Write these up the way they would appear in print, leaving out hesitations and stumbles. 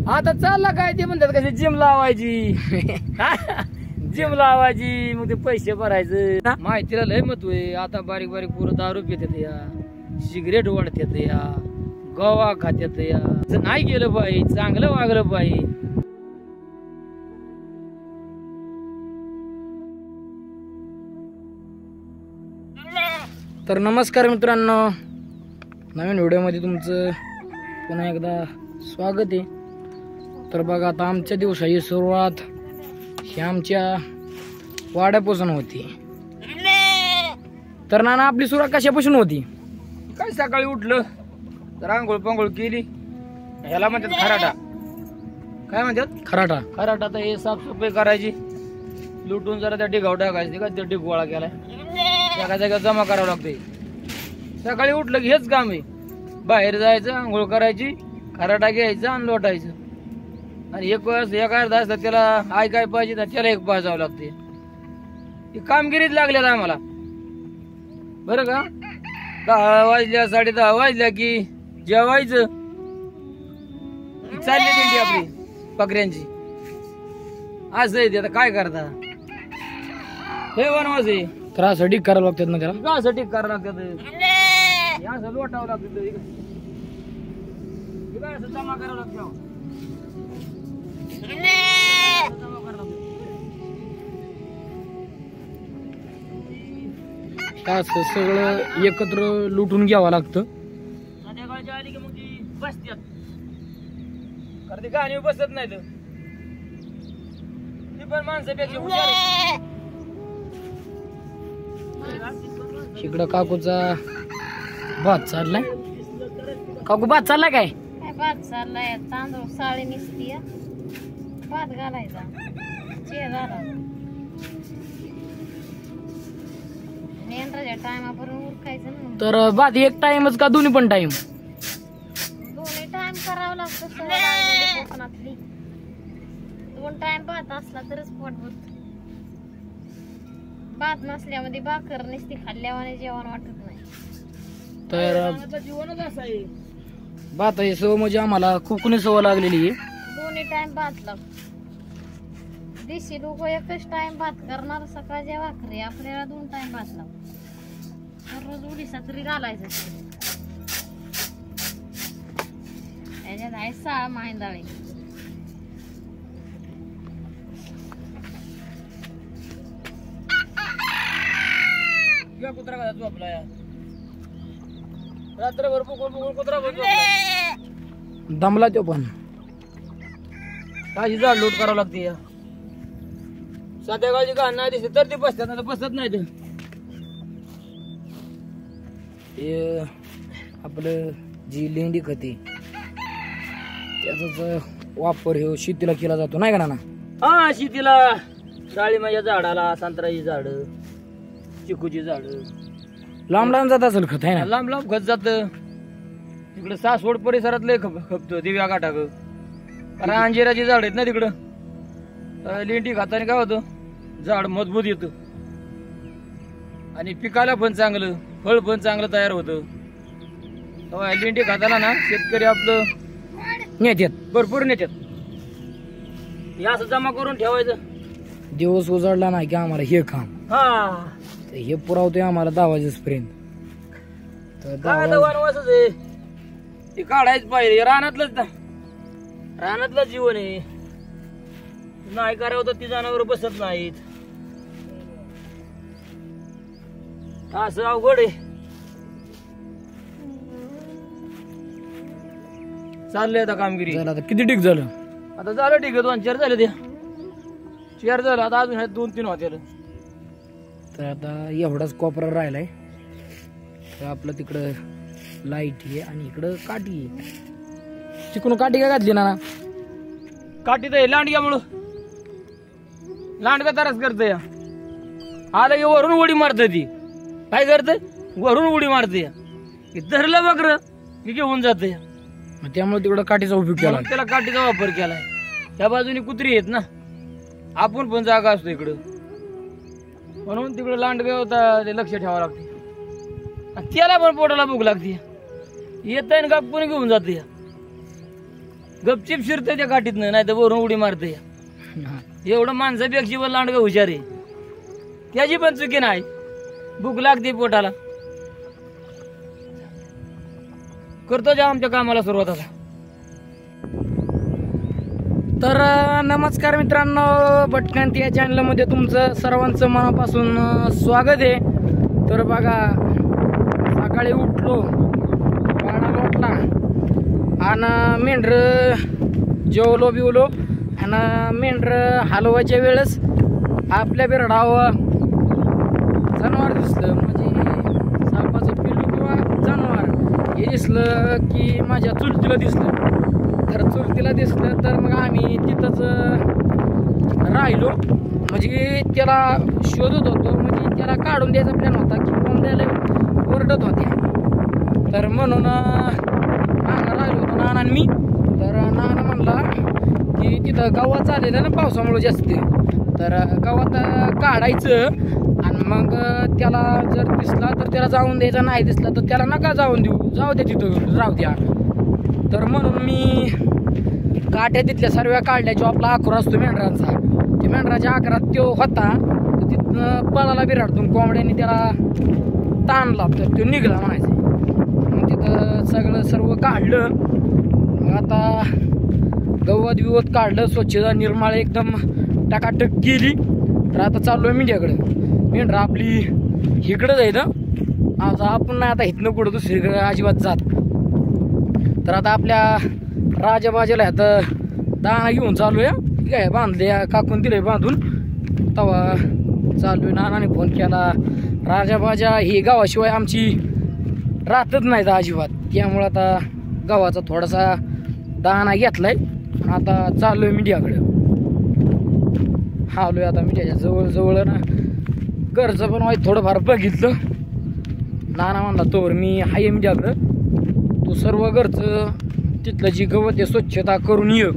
आता चालला काय ते म्हणतात कशी जिम लावायची जिम लावायची मग ते पैसे भरायचं माहितीला लय महत्व आहे. आता बारीक बारीक पुरं दारू पितात या, सिगरेट वाढतात या, गोवा खात्यात या. नाही गेलं पाहिजे, चांगलं वागलं पाहिजे. तर नमस्कार मित्रांनो, नवीन व्हिडिओमध्ये तुमचं पुन्हा एकदा स्वागत आहे. तर बघा आता आमच्या दिवसाची सुरुवात ही आमच्या वाड्यापासून होती. तर नाना आपली सुरुवात कशापासून होती? काय सकाळी उठलं तर आंघोळ पांघोळ केली. ह्याला म्हणतात खराटा. काय म्हणतात? खराटा. खराटा तर हे साफसफाई करायची, लुटून जरा त्या डिगाव टाकायची. का त्या डिग गोळा केलाय एका जागेवर जमा करावं लागतंय. सकाळी उठलं की हेच काम आहे. बाहेर जायचं, आंघोळ करायची, खराटा घ्यायचा आणि लोटायचं. आणि एक अर्धा असतात त्याला आय काय पाहिजे ना त्याला एक पास जावं लागते. कामगिरीच लागल्यात आम्हाला बरं का. 10 वाजल्या 10:30 वाजल्या की जेवायचं, चालली दिंडी आपली पकड्यांची. असं आहे ते. आता काय करता, हे वनवास आहे. त्रासाठी करावं लागतात ना त्याला, त्यासाठी करावं लागतात. असं लोटावं लागतं, असं जमा करावं लागतं. सगळं एकत्र लुटून घ्यावं लागतं. संध्याकाळच्या आली की मग ती बसतात, कारण ती गाणी बसत नाही. ती पण माणसापेक्षा हुशार आहे. इकडं काकूचा भात चाललाय. काकू भात चाललाय काय? भात चाललाय. तांदूळ साळी निसती, भात घालायचा. मेंढराच्या टायमापर्यंत उरकायचं ना. तर भात एक टाइमच का दोन्ही पण टाइम? दोन्ही टाइम करावं लागतं. कोकणातली 2 टाइम भात असला तरच पोट भरत. भात नसल्यामध्ये भाकर नुसती खाल्ल्यावाने जेवण वाटत नाही. तर जीवनच असं आहे. भात ही सवय म्हणजे आम्हाला कोकणी सवय लागलेली आहे. दोन्ही टाइम भात लागतो. देशी लोक एकच टाइम भात करणार, सकाळच्या भाकरी. आपल्याला 2 टाइम भात लागतो. रोज उडीसा तरी घालायचं. त्याच्यात आहे 6 माहिंदाळे. कुत्रा का झोपला रात्रभर कुत्रा दमला तो. पण काळजी झाड लूट करावं लागते. संध्याकाळची घाण नाही दिसते तर ते बसतात, आता बसत नाही. ते आपलं जी लेंडी खते त्याचाच वापर हे शेतीला केला जातो नाही का ना? हा, शेतीला डाळिंबाच्या झाडाला, संत्र्याची झाड, चिकूची झाड लांब लांब जात असेल खत आहे ना? लांब लांब खत जात. तिकडे सासवड परिसरात लय खपतो दिव्या काटाक. कारण अंजिराची झाड आहेत ना तिकडं. लेंडी खाताने काय होतं, झाड मजबूत येतं आणि पिकाला पण चांगलं, फळ पण चांगलं तयार होतं. लेंडी खाताना ना शेतकरी आपलं नेत्यात, भरपूर नेत्यात. हे असं जमा करून ठेवायचं. दिवस उजाडला नाही की आम्हाला हे काम, हा हे पुरावतोय आम्हाला 10 वाजेपर्यंत. तर वनवासच आहे. ते काढायच पाहिजे. रानातलं जीवन आहे. नाही करावं तर ती जनावर बसत नाहीत. असं अवघड आहे. चाललंय आता कामगिरी. आता किती ठीक झालं? आता झालं ठीक आहे. 2-4 झाले. ते 4 झालं. आता अजून 2-3 होते. तर आता एवढाच कोपरा राहिलाय. तर आपलं तिकडं लाईट आहे आणि इकडं काठी आहे. तिकडून काठी काय घातली ना? काठी तर लांडग्यामुळं लांडगा तरास करतय. आलं की वरून उडी मारत. ती काय करते, वरून उडी मारते. धरलं बकर की घेऊन जाते. त्यामुळे तिकडं काठीचा उपयोग केला, त्याला काठीचा वापर केलाय. त्या बाजूने कुत्री आहेत ना, आपण पण जागा असतो इकडं, म्हणून तिकडे लांडगा होता ते लक्ष ठेवावं लागते. त्याला पण पोटाला भूक लागते. येत आहे का पण घेऊन जाते. गपचिप शिरतंय त्या काठीतनं, नाही तर वरून उडी मारतंय. एवढं माणसापेक्षा लांडगं हुशार आहे. त्याची पण चुकी नाही, भूक लागते पोटाला. करतो जा आमच्या कामाला सुरुवात आता. तर नमस्कार मित्रांनो, भटकंती या चॅनलमध्ये तुमचं सर्वांचं मनापासून स्वागत आहे. तर बघा, सकाळी उठलो, वाडा लोटला आणि मेंढर जेवलो बिवलो आणि मेंढर हलवायच्या वेळेस आपल्या बिरडावर जनावर दिसलं, म्हणजे सापाचं पिल्लू किंवा जनावर हे दिसलं की माझ्या चुलतीला दिसलं. तर चुलतीला दिसलं तर मग आम्ही तिथंच राहिलो, म्हणजे त्याला शोधत होतो, म्हणजे त्याला काढून द्यायचा प्लॅन होता की कोंबड्याला ओरडत होते. तर म्हणून नाना राहिलो होतो, नाना आणि मी. तर नाना म्हणला की तिथं गावात चाललेलं ना पावसामुळे जास्त, तर गावात काढायचं आणि मग त्याला जर दिसला तर त्याला जाऊन द्यायचा, नाही दिसला तर त्याला नका जाऊन देऊ, जाऊ द्या तिथं, राहू द्या. तर म्हणून मी काठ्या तिथल्या सर्व काढल्या, जो आपला आखूर असतो मेंढरांचा, त्या मेंढराच्या आकारात तो होता. तर तिथनं पळाला बिराडतून कोंबड्याने त्याला ताणला, तर तो निघला म्हणायचं. मग तिथं सगळं सर्व काढलं. मग आता गवत बिवत काढलं, स्वच्छता निर्माळ एकदम टाकाटक केली. तर आता चाललो आहे मेंढ्याकडं. मेंढरा आपली इकडं जायचं, आता आपण नाही आता इथनं कुठं दुसरीकडे अजिबात जात. तर आता आपल्या राजाबाजाला आता दाणा घेऊन चालू आहे, काय बांधले काकून दिले बांधून. तवा चालू आहे, नानाने फोन केला. राजाबाजा ही गावाशिवाय आमची राहतच नाही अजिबात, त्यामुळं आता गावाचा थोडासा दाणा घेतलाय. आता चालू आहे मीडियाकडे. आलोय आता मीडियाच्या जवळ ना, घरचं पण वाईट थोडंफार बघितलं. नाना म्हणला तोवर मी हाय मीडियाकडं, तू सर्व घरचं तिथलं जी गवत आहे स्वच्छता करून ये.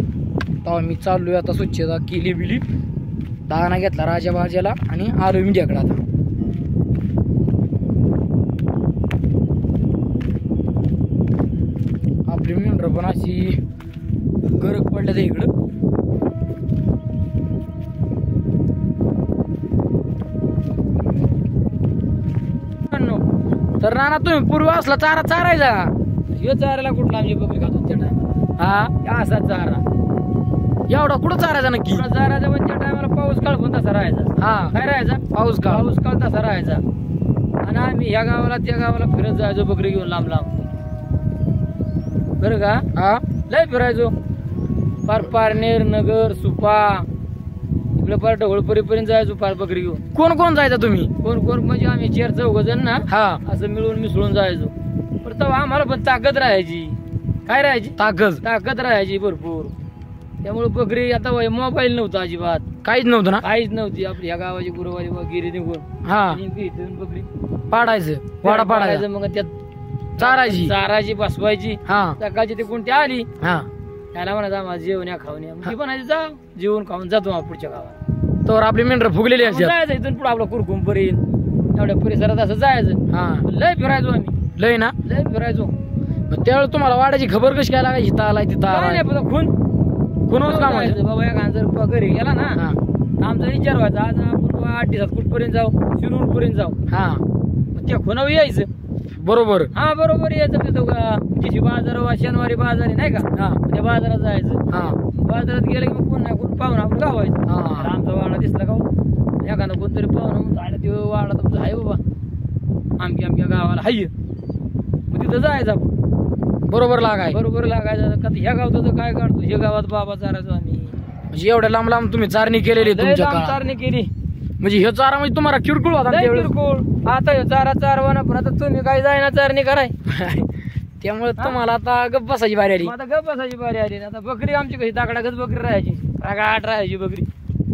तेव्हा मी चाललोय आता, स्वच्छता केली बिली, दाणा घेतला राजाबाजाला आणि आलोय मीडियाकडे. आता आपली मेंढरं पण अशी गरज पडल्या इकडं. तर नाना तुम्ही पूर्वी असला चारा चारायचा, ह्यो चारायला कुठला आमची बकरी खातो त्या टायमा. हा असा चारा एवढा कुठं चारायचा नक्की? चारायचा पण त्या टायमाला पाऊस काळ पण तसा राहायचा. हा काय राहायचा, पाऊस काळ तसा राहायचा. आणि आम्ही ह्या गावाला त्या गावाला फिरत जायचो बकरी घेऊन लांब लांब, बरं का. हा लय फिरायचो, पारनेर, नगर, सुपा, इकडे पार ढवळपरीपर्यंत जायचो पार बकरी घेऊन. कोण कोण जायचा तुम्ही? कोण म्हणजे आम्ही 4-4 जण ना, हा असं मिळून मिसळून जायचो. पण तेव्हा आम्हाला पण ताकद राहायची. काय राहायची? ताकद राहायची भरपूर. त्यामुळे बकरी, आता मोबाईल नव्हता अजिबात, काहीच नव्हतं ना, काहीच नव्हती. आपली ह्या गावाची गुरुवारी गिरी निघून हा बकरी पाडायचं, वाडा पाडायचं, मग त्यात चारायची बसवायची. हा सकाळची ते कोणती आली, हा त्याला म्हणायचं आम्हाला जेवण या खाऊन या, म्हणायचं जा जेवण खाऊन जातो आपण पुढच्या गावात. तर आपली मेंढर फुगलेली जायचं, इथून पुढे आपला कुरकुम पर्यंत एवढ्या परिसरात असं जायचं. हा लय फिरायचो आम्ही, लय फिरायचो. त्यावेळेस तुम्हाला वाड्याची खबर कशी काय लागायची? तिथं आलाय खून बाबा या जर घरी गेला ना, आमचा विचार व्हायचा आज आपण 8-7 फूटपर्यंत जाऊ, शिरूर पर्यंत जाऊ. हा त्या खुनावर यायचं. बरोबर, हा बरोबर यायचं. तिथे बाजार शनिवारी बाजार आहे नाही का, हा त्या बाजारात जायचं. हा बाजारात गेलं की कोण नाही कोण पाहुणा आपण गावायचं. हा आमचा वाडा दिसला का एखादा कोणतरी पाहुणा ते वाडा तुमचा आहे बाबा आमच्या गावाला हाय, मग तिथं जायचं आपण. बरोबर लागायचं का ह्या गावात काय काढतो, ह्या गावात बाबा चारायचो आम्ही. म्हणजे एवढ्या लांब लांब तुम्ही चारणी केलेली? चारणी केली म्हणजे हे चारा म्हणजे तुम्हाला किरकोळ होता? किरकोळ. आता हे चारा चारवाना, पण आता तुम्ही काय जायना चारणी कराय त्यामुळे तुम्हाला आता गप्प बसायची बारी आली. आता गप्प बसायची बारी आली. आता बकरी आमची कशी दाकडागत बकरी राहायची, राहायची बकरी,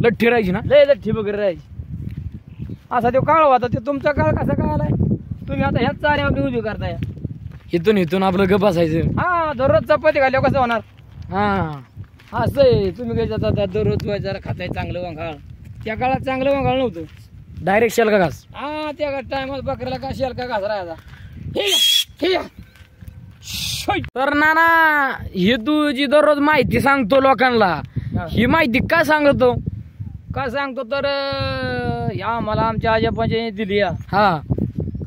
लठ्ठी राहायची ना, लय लठ्ठी बकरी राहायची. असा तो काळ होता. ते तुमचा काळ कसा काय आलाय? तुम्ही आता ह्याच चारे आपली उभी करताय, इथून आपलं गप्प बसायचं. हा दररोज चपाती खाल्ल्यावर कसं होणार? हा असं आहे. तुम्ही काय जाता दररोज जरा खाताय चांगलं वंगाळ. त्या काळात चांगलं वंगाळ नव्हतं, डायरेक्ट शेलका घास. हा त्या टायमात बकऱ्याला का शेलका घास राहायचा. तर नाना ही तू जी दररोज माहिती सांगतो लोकांना, ही माहिती काय सांगतो? काय सांगतो तर या मला आमच्या आजोबांनी दिली हा.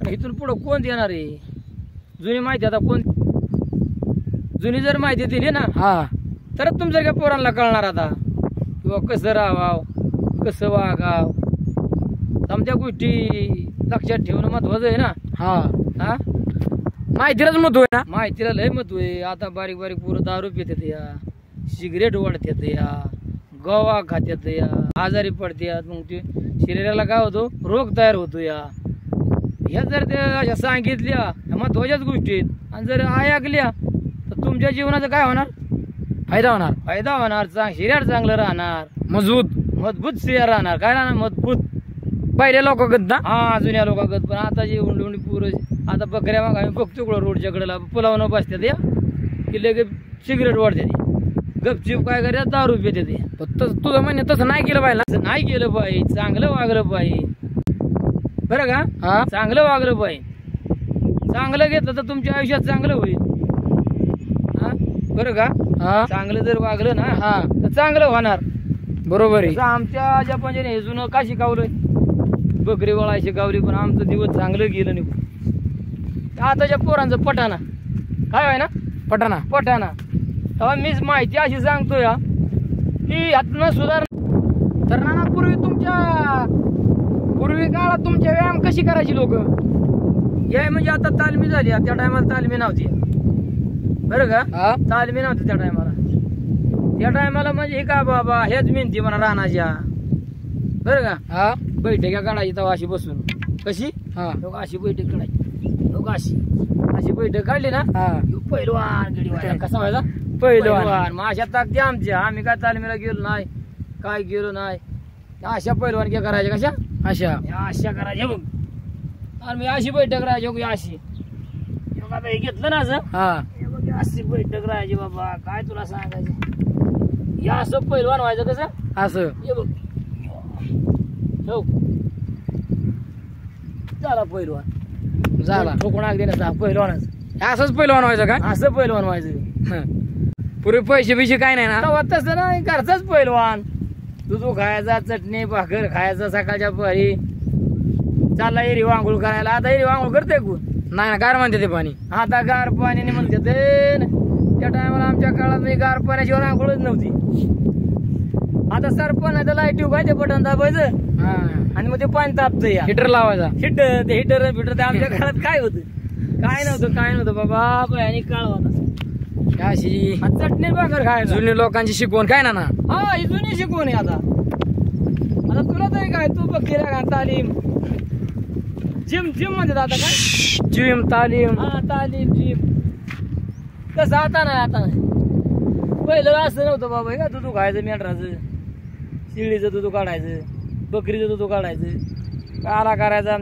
इथून पुढं कोण देणार आहे जुनी माहिती? आता कोण जुनी जर माहिती दिली ना हा तरच तुमच्या पोरांना कळणार आता किंवा कसं राहावं कसं वागाव. आमच्या गोष्टी लक्षात ठेवणं महत्वाचं आहे ना. हा हा माहितीलाच महत्व आहे ना. माहितीला लय महत्व आहे. आता बारीक बारीक पोरं दारू पितात या, सिगरेट वाढतात या, गोवा खात्यात या, आजारी पडतात. मग ते शरीराला काय होतो रोग तयार होतो या. ह्या जर ते अशा सांगितल्या महत्वाच्याच गोष्टी आहेत आणि जर ऐकल्या तर तुमच्या जीवनाचं काय होणार? फायदा होणार. फायदा होणार. शरीर चांगलं राहणार, मजबूत शरीर राहणार. काय राहणार? मजबूत. पहिल्या लोकांगत ना. हा जुन्या लोकांगत. पण आता जे उंडी पुरं आता बकऱ्या मग आम्ही बघतो रोडच्या कडेला पुलावनं बसतात या की लगेच सिगरेट वाढतात. गपचूप काय करतात दारू पितात. तुझं म्हणणे तसं नाही केलं पाहिजे. तसं नाही केलं पाहिजे. चांगलं वागलं पाहिजे बरं का. हा चांगलं वागलं पाहिजे. चांगलं घेतलं तर तुमच्या आयुष्यात चांगलं होईल. हा बरं का. हा चांगलं जर वागलं ना हा तर चांगलं होणार. बरोबर आहे. आमच्या आजोबांनी हे जुनं का शिकवलंय? बकरी वळा शिकवली. पण आमचं दिवस चांगलं गेलं निघून. आताच्या पोरांचं पटाना काय आहे ना. पटाना तेव्हा मीच माहिती अशी सांगतो या की ह्यातनं सुधार. तर नाना पूर्वी काळात तुमच्या व्यायाम कशी करायची लोक? या म्हणजे आता तालमी झाली. त्या टायमाला तालमी नव्हती बरं का. तालमी नव्हती त्या टायमाला. त्या टायमाला म्हणजे हे का बाबा हेच मेहनती म्हणा राहण्याच्या बरं का. हा बैठक्या काढायची तेव्हा अशी बसून. कशी? हा लोक अशी बैठक काढायची. लोक अशी बैठक काढली ना पहिलवान गडी कसा व्हायचा पहिलवान. मग अशा ताकदी आमच्या. आम्ही काय तालमीला गेलो नाही काय गेलो नाही. अशा पहिलवान क्या करायच्या कशा अशा करायच्या बघ. आणि मी अशी बैठक राहायची अशी. आता हे घेतलं ना असं अशी बैठक राहायची बाबा काय तुला सांगायचं. या असं पहिलवान व्हायचं कसं असं हे बघ. झाला पहिलवान झाला. ठोकून अगदी ना पहिलवानच. असंच पहिलवान व्हायचं का? असं पहिलवान व्हायचं. पुरे पैसे बिशे काय नाही ना तसं नाही. घरचाच पहिलवान. दूध खायचा चटणी भाकर खायचा सकाळच्या परी. चालला एरी वांघोळ करायला. आता एरी वांघोळ करते कोण? नाही ना गार म्हणते ते पाणी. आता गार पाण्याने म्हणते ते. त्या टायमाला आमच्या काळात गार पाण्याशिवाय आंघोळच नव्हती. आता सरपण आहे लाईट काय ते बटन दाबायचं आणि मग ते पाणी तापतं या. हिटर लावायचा. हिटर ते आमच्या काळात काय होतं? काय नव्हतं बाबा. आणि काळ होता अशी चटणी भाकर खायचं. जुनी लोकांची शिकवण काय ना. हा ही जुनी शिकवण आहे. आता तुला तरी काय तू बघ केल्या का तालीम जिम म्हणतात आता काय जिम तालीम. हा तालीम जिम तसं आता नाही. आता पहिलं असं नव्हतं बाबा. का दूध खायचं मेंढराचं शिळीचं दूध काढायचं बकरीचं दूध काढायचं काला करायचा.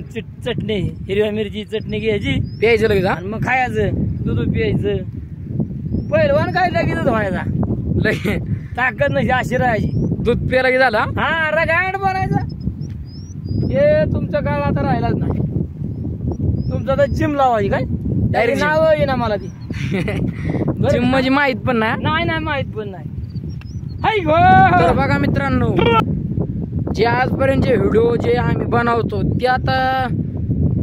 चटणी हिरव्या मिरची चटणी घ्यायची प्यायचं लगेच आणि मग खायचं दूध प्यायचं. पहिलवान काय लगेच व्हायचा. लगे ताकद नशी अशी राहायची. दूध प्यायला की झाला हा रगाड बनायचा. हे तुमच्या काळ आता राहिलाच नाही. तुमचं तर जिम लावायची काय डायरेक्ट नाव आहे ना मला ती. जिम म्हणजे माहित पण नाही माहित पण नाही. तर बघा मित्रांनो जे आजपर्यंत जे व्हिडिओ जे आम्ही बनवतो ते आता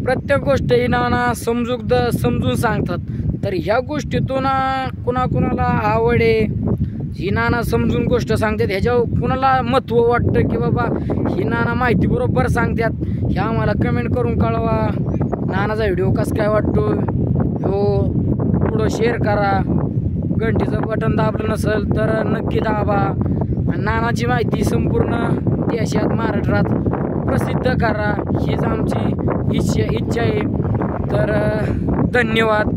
प्रत्येक गोष्ट ही नाना समजून सांगतात. तर ह्या गोष्टीतून कुणाला आवड आहे ही नाना समजून गोष्ट सांगतात. ह्याच्यावर कुणाला महत्व वाटतं की बाबा ही नाना माहिती बरोबर सांगतात हे आम्हाला कमेंट करून कळवा. नानाचा व्हिडिओ कसं काय वाटतो हो पुढं शेअर करा. घंटीचं बटन दाबलं नसेल तर नक्की दाबा. आणि नानाची माहिती संपूर्ण देशात महाराष्ट्रात प्रसिद्ध करा हीच आमची इच्छा आहे. तर धन्यवाद.